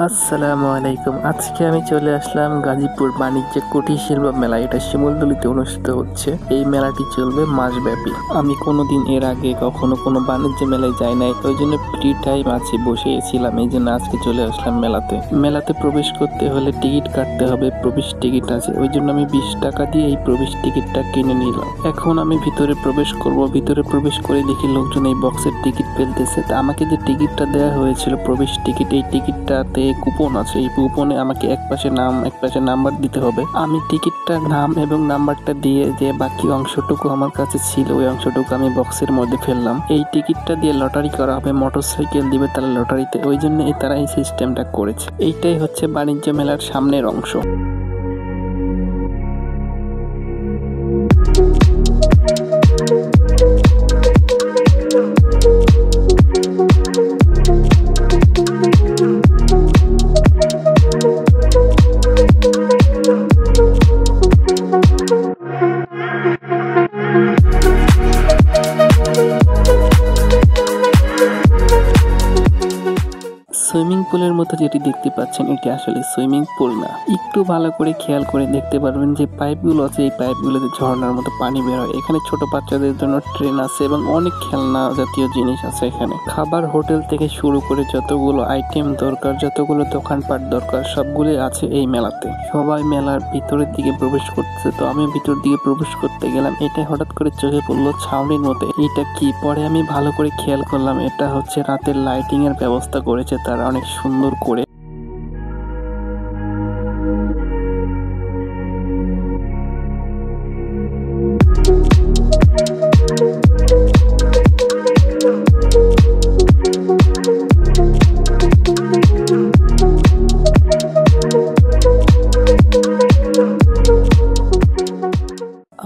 আসসালামু আলাইকুম। আজকে আমি চলে আসলাম গাজীপুর বাণিজ্য কুটির শিল্প মেলা। এটা শিমুলতলিতে অনুষ্ঠিত হচ্ছে। এই মেলাটি চলবে মাসব্যাপী। আমি কোনোদিন এর আগে কখনো কোনো বাণিজ্য মেলায় যাই নাই, ওই জন্য ফ্রি টাইম আছে, বসেছিলাম, এই জন্য আজকে চলে আসলাম মেলাতে। মেলাতে প্রবেশ করতে হলে টিকিট কাটতে হবে, প্রবেশ টিকিট আছে, ওই জন্য আমি 20 টাকা দিয়ে এই প্রবেশ টিকিটটা কিনে নিলাম। এখন আমি ভিতরে প্রবেশ করব। ভিতরে প্রবেশ করে দেখি লোকজন এই বক্সের টিকিট ফেলতেছে। আমাকে যে টিকিটটা দেওয়া হয়েছিল প্রবেশ টিকিট, এই টিকিটটাতে কুপন আছে। এই কুপনে আমাকে এক পাশে নাম এক পাশে নাম্বার দিতে হবে। আমি টিকিটটার নাম এবং নাম্বারটা দিয়ে যে বাকি অংশটুকু আমার কাছে ছিল ওই অংশটুকু আমি বক্সের মধ্যে ফেললাম। এই টিকিটটা দিয়ে লটারি করা হবে, মোটরসাইকেল দিবে তারা লটারিতে, ওই জন্য তারা এই সিস্টেমটা করেছে। এইটাই হচ্ছে বাণিজ্য মেলার সামনের অংশ। সুইমিং পুলের মতো যেটি দেখতে পাচ্ছেন এটি আসলে সুইমিং পুল না। একটু ভালো করে খেয়াল করে দেখতে পারবেন যে পাইপগুলো আছে, এই পাইপগুলোতে ঝর্ণার মতো পানি বের হয়। এখানে ছোট বাচ্চাদের জন্য ট্রেন আছে এবং অনেক খেলনা জাতীয় জিনিস আছে। এখানে খাবার হোটেল থেকে শুরু করে যতগুলো আইটেম দরকার, যতগুলো দোকানপাট দরকার, সবগুলোই আছে এই মেলাতে। সবাই মেলার ভিতরের দিকে প্রবেশ করতেছে, তো আমি ভিতর দিকে প্রবেশ করতে গেলাম। এটা হঠাৎ করে চোখে পড়লো ছাউনির মতো। এটা কি? পরে আমি ভালো করে খেয়াল করলাম, এটা হচ্ছে রাতের লাইটিং এর ব্যবস্থা করেছে তারা অনেক সুন্দর করে।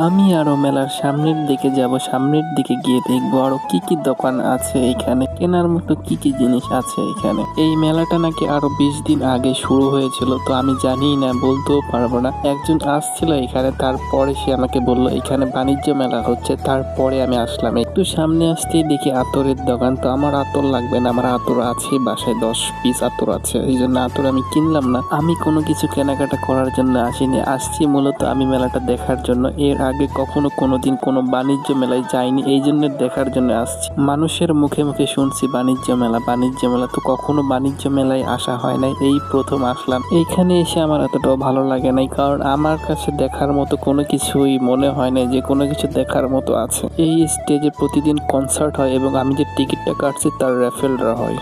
আমি আরো মেলার সামনের দিকে যাব। সামনের দিকে গিয়ে দেখবো আরো কি কি দোকান আছে, এখানে কেনার মতো কি কি জিনিস আছে এখানে। এই মেলাটা নাকি আরো 20 দিন আগে শুরু হয়েছিল, তো আমি জানি না, বলতেও পারবো না। একজন আসছিল এখানে, তারপরে সে আমাকে বললো এখানে বাণিজ্য মেলা হচ্ছে, তারপরে আমি আসলাম। একটু সামনে আসতেই দেখি আতরের দোকান। তো আমার আতর লাগবে না, আমার আতর আছে বাসায়, 10 পিস আতর আছে, এই জন্য আতর আমি কিনলাম না। আমি কোনো কিছু কেনাকাটা করার জন্য আসিনি, আসছি মূলত আমি মেলাটা দেখার জন্য। এর আগে কখনো কোনোদিন কোনো বাণিজ্য মেলায় যাইনি, এই জন্য দেখার জন্য আসছি। মানুষের মুখে মুখে শুনছি বাণিজ্য মেলা বাণিজ্য মেলা, তো কখনো বাণিজ্য মেলায় আসা হয় নাই, এই প্রথম আসলাম। এইখানে এসে আমার এতটাও ভালো লাগে নাই, কারণ আমার কাছে দেখার মতো কোনো কিছুই মনে হয় না যে কোনো কিছু দেখার মতো আছে। এই স্টেজে প্রতিদিন কনসার্ট হয় এবং আমি যে টিকিটটা কাটছি তার র্যাফেলরা হয়।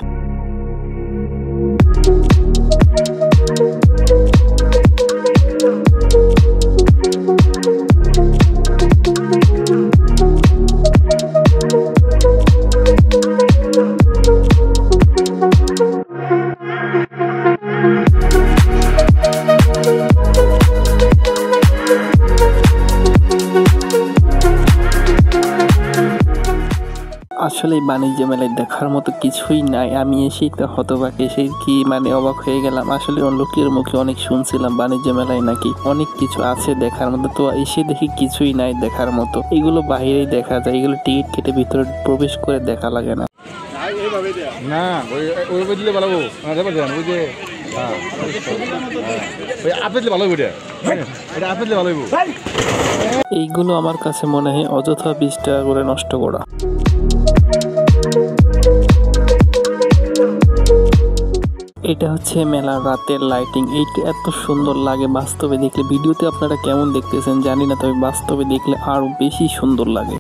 আসলে বাণিজ্য মেলায় দেখার মতো কিছুই নাই। আমি এসেই তো হতবাক, এসে কি অবাক হয়ে গেলাম। আসলে লোকের মুখে অনেক শুনছিলাম বাণিজ্য মেলায় নাকি অনেক কিছু আছে দেখার মতো, তো এসে দেখি কিছুই নাই দেখার মতো। এগুলো বাইরেই দেখা যায়, এগুলো টিকিট কেটে ভিতরে প্রবেশ করে দেখা লাগে না। এইগুলো আমার কাছে মনে হয় অযথা 20 টাকা করে নষ্ট করা। এটা হচ্ছে মেলার রাতের লাইটিং। এইটা এত সুন্দর লাগে বাস্তবে দেখলে। ভিডিওতে আপনারা কেমন দেখতেছেন জানি না, তবে বাস্তবে দেখলে আরো বেশি সুন্দর লাগে।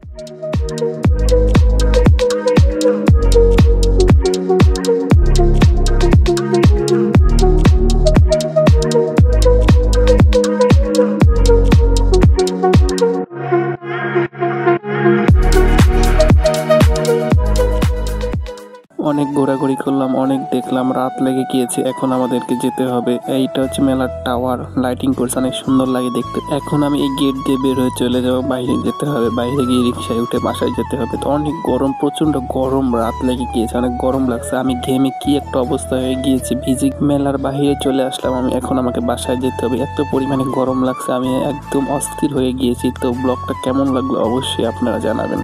অনেক ঘোরাঘুরি করলাম, অনেক দেখলাম, রাত লেগে গিয়েছে, এখন আমাদেরকে যেতে হবে। এইটা হচ্ছে মেলার টাওয়ার, লাইটিং করছে, অনেক সুন্দর লাগে দেখতে। এখন আমি এই গেট দিয়ে বের হয়ে চলে যাবো, বাইরে যেতে হবে, বাইরে গিয়ে রিক্সায় উঠে বাসায় যেতে হবে। তো অনেক গরম, প্রচন্ড গরম, রাত লেগে গিয়েছে, অনেক গরম লাগছে। আমি ঘেমে কি একটা অবস্থা হয়ে গিয়েছে, ভিজে। মেলার বাইরে চলে আসলাম আমি, এখন আমাকে বাসায় যেতে হবে, এত পরিমাণে গরম লাগছে, আমি একদম অস্থির হয়ে গিয়েছি। তো ব্লগটা কেমন লাগলো অবশ্যই আপনারা জানাবেন।